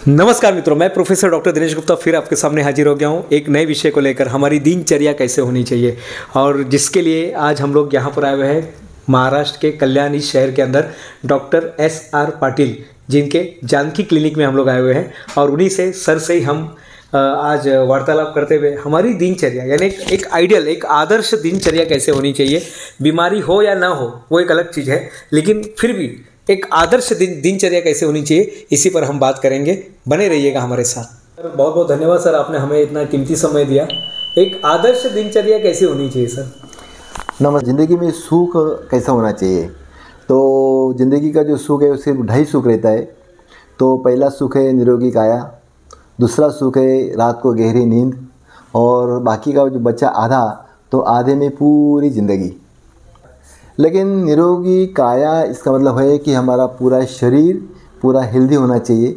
नमस्कार मित्रों, मैं प्रोफेसर डॉक्टर दिनेश गुप्ता फिर आपके सामने हाजिर हो गया हूँ एक नए विषय को लेकर। हमारी दिनचर्या कैसे होनी चाहिए, और जिसके लिए आज हम लोग यहाँ पर आए हुए हैं महाराष्ट्र के कल्याण इस शहर के अंदर डॉक्टर SR पाटिल, जिनके जानकी क्लिनिक में हम लोग आए हुए हैं। और उन्हीं से सर से ही हम आज वार्तालाप करते हुए हमारी दिनचर्या यानी एक आइडियल, एक आदर्श दिनचर्या कैसे होनी चाहिए। बीमारी हो या ना हो वो एक अलग चीज़ है, लेकिन फिर भी एक आदर्श दिनचर्या कैसे होनी चाहिए, इसी पर हम बात करेंगे। बने रहिएगा हमारे साथ। सर बहुत बहुत धन्यवाद सर, आपने हमें इतना कीमती समय दिया। एक आदर्श दिनचर्या कैसे होनी चाहिए सर? नमस्कार। ज़िंदगी में सुख कैसा होना चाहिए? तो ज़िंदगी का जो सुख है वो सिर्फ ढाई सुख रहता है। तो पहला सुख है निरोगी काया, दूसरा सुख है रात को गहरी नींद, और बाकी का जो बच्चा आधा, तो आधे में पूरी ज़िंदगी। लेकिन निरोगी काया इसका मतलब है कि हमारा पूरा शरीर पूरा हेल्दी होना चाहिए।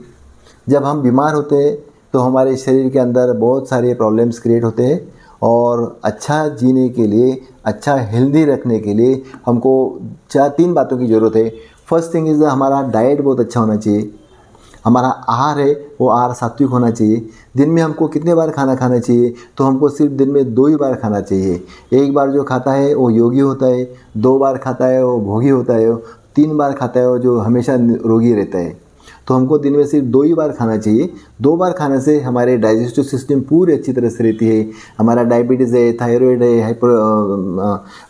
जब हम बीमार होते हैं तो हमारे शरीर के अंदर बहुत सारे प्रॉब्लम्स क्रिएट होते हैं, और अच्छा जीने के लिए, अच्छा हेल्दी रखने के लिए हमको तीन बातों की ज़रूरत है। फर्स्ट थिंग इज़ हमारा डाइट बहुत अच्छा होना चाहिए। हमारा आहार है वो आहार सात्विक होना चाहिए। दिन में हमको कितने बार खाना खाना चाहिए? तो हमको सिर्फ दिन में 2 ही बार खाना चाहिए। एक बार जो खाता है वो योगी होता है, 2 बार खाता है वो भोगी होता है, 3 बार खाता है वो जो हमेशा रोगी रहता है। तो हमको दिन में सिर्फ 2 ही बार खाना चाहिए। 2 बार खाने से हमारे डाइजेस्टिव सिस्टम पूरी अच्छी तरह से रहती है। हमारा डायबिटीज़ है, थायराइड है,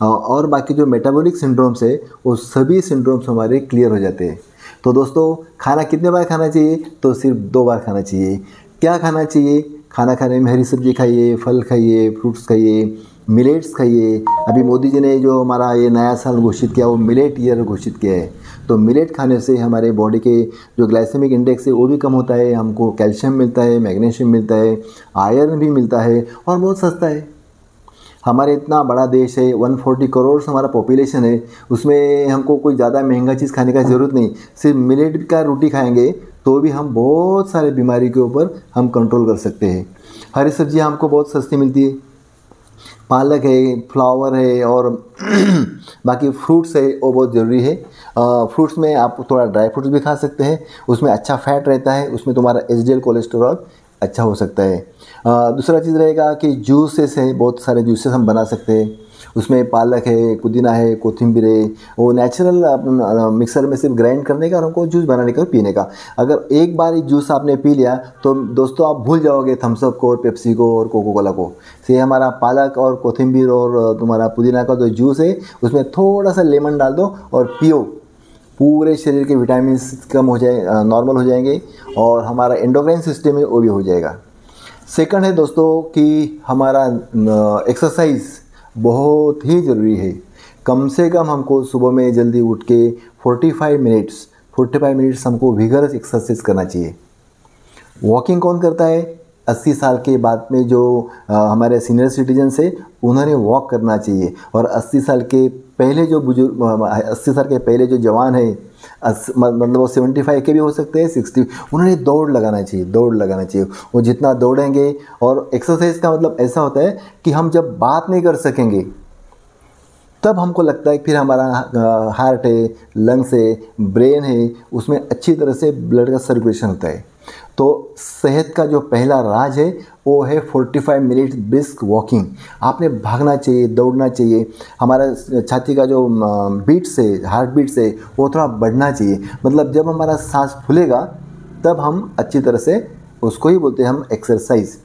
और बाकी जो मेटाबॉलिक सिंड्रोम्स है वो सभी सिंड्रोम्स हमारे क्लियर हो जाते हैं। तो दोस्तों, खाना कितने बार खाना चाहिए? तो सिर्फ 2 बार खाना चाहिए। क्या खाना चाहिए? खाना खाने में हरी सब्जी खाइए, फल खाइए, फ्रूट्स खाइए, मिलेट्स खाइए। अभी मोदी जी ने जो हमारा ये नया साल घोषित किया वो मिलेट ईयर घोषित किया है। तो मिलेट खाने से हमारे बॉडी के जो ग्लाइसेमिक इंडेक्स है वो भी कम होता है, हमको कैल्शियम मिलता है, मैग्नीशियम मिलता है, आयरन भी मिलता है, और बहुत सस्ता है। हमारे इतना बड़ा देश है, 140 करोड़ हमारा पॉपुलेशन है, उसमें हमको कोई ज़्यादा महंगा चीज़ खाने का ज़रूरत नहीं। सिर्फ मिलेट का रोटी खाएंगे तो भी हम बहुत सारे बीमारी के ऊपर हम कंट्रोल कर सकते हैं। हरी सब्जियां हमको बहुत सस्ती मिलती है, पालक है, फ्लावर है, और बाकी फ्रूट्स है वो बहुत ज़रूरी है। फ्रूट्स में आप थोड़ा ड्राई फ्रूट्स भी खा सकते हैं, उसमें अच्छा फैट रहता है, उसमें तुम्हारा HDL कोलेस्ट्रॉल अच्छा हो सकता है। दूसरा चीज़ रहेगा कि जूसेस है, बहुत सारे जूसेस हम बना सकते हैं। उसमें पालक है, पुदीना है, कोथिंबीर है, वो नेचुरल मिक्सर में सिर्फ ग्राइंड करने का और हमको जूस बनाने का, पीने का। अगर एक बार ये जूस आपने पी लिया तो दोस्तों आप भूल जाओगे थम्स अप को और पेप्सी को और कोको कोला को। से हमारा पालक और कोथिंबीर और तुम्हारा पुदीना का जो जूस है उसमें थोड़ा सा लेमन डाल दो और पियो। पूरे शरीर के विटामिन कम हो जाए, नॉर्मल हो जाएंगे, और हमारा एंडोक्राइन सिस्टम है वो भी हो जाएगा। सेकंड है दोस्तों कि हमारा एक्सरसाइज बहुत ही ज़रूरी है। कम से कम हमको सुबह में जल्दी उठ के 45 मिनट्स हमको विगरस एक्सरसाइज करना चाहिए। वॉकिंग कौन करता है? 80 साल के बाद में जो हमारे सीनियर सिटीजन्स है उन्होंने वॉक करना चाहिए। और 80 साल के पहले जो बुजुर्ग, 80 साल के पहले जो जवान है, मतलब वो 75 के भी हो सकते हैं, 60, उन्होंने दौड़ लगाना चाहिए। वो जितना दौड़ेंगे, और एक्सरसाइज का मतलब ऐसा होता है कि हम जब बात नहीं कर सकेंगे तब हमको लगता है कि फिर हमारा हार्ट है, लंग्स है, ब्रेन है, उसमें अच्छी तरह से ब्लड का सर्कुलेशन होता है। तो सेहत का जो पहला राज है वो है 45 मिनट ब्रिस्क वॉकिंग। आपने भागना चाहिए, दौड़ना चाहिए। हमारा छाती का जो बीट्स है, हार्ट बीट्स है, वो थोड़ा बढ़ना चाहिए। मतलब जब हमारा सांस फूलेगा तब हम अच्छी तरह से, उसको ही बोलते हैं हम एक्सरसाइज।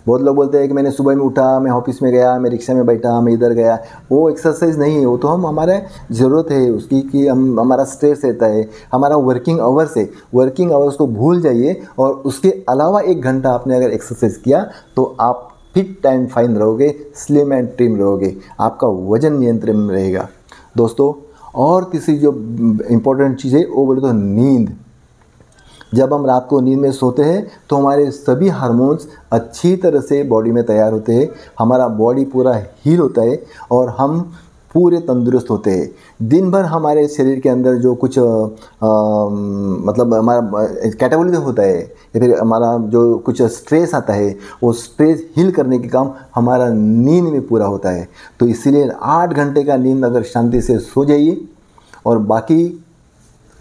बहुत लोग बोलते हैं कि मैंने सुबह में उठा, मैं ऑफिस में गया, मैं रिक्शा में बैठा, मैं इधर गया, वो एक्सरसाइज नहीं है। वो तो हमारे ज़रूरत है उसकी कि हमारा स्ट्रेस रहता है, हमारा वर्किंग आवर्स को भूल जाइए, और उसके अलावा 1 घंटा आपने अगर एक्सरसाइज किया तो आप फिट एंड फाइन रहोगे, स्लिम एंड ट्रिम रहोगे, आपका वजन नियंत्रण में रहेगा। दोस्तों, और तीसरी जो इम्पोर्टेंट चीज़ है वो बोले तो नींद। जब हम रात को नींद में सोते हैं तो हमारे सभी हार्मोन्स अच्छी तरह से बॉडी में तैयार होते हैं, हमारा बॉडी पूरा हील होता है, और हम पूरे तंदुरुस्त होते हैं। दिन भर हमारे शरीर के अंदर जो कुछ मतलब हमारा कैटाबॉलिज्म होता है, या फिर हमारा जो कुछ स्ट्रेस आता है, वो स्ट्रेस हील करने के काम हमारा नींद में पूरा होता है। तो इसीलिए 8 घंटे का नींद अगर शांति से सो जाइए, और बाकी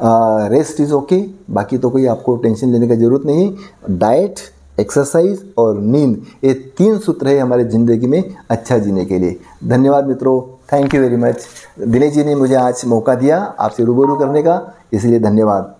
रेस्ट इज़ ओके, बाकी तो कोई आपको टेंशन लेने की ज़रूरत नहीं। डाइट, एक्सरसाइज और नींद, ये 3 सूत्र है हमारे ज़िंदगी में अच्छा जीने के लिए। धन्यवाद मित्रों, thank you very much. Dinesh ji ने मुझे आज मौका दिया आपसे रूबरू करने का, इसलिए धन्यवाद।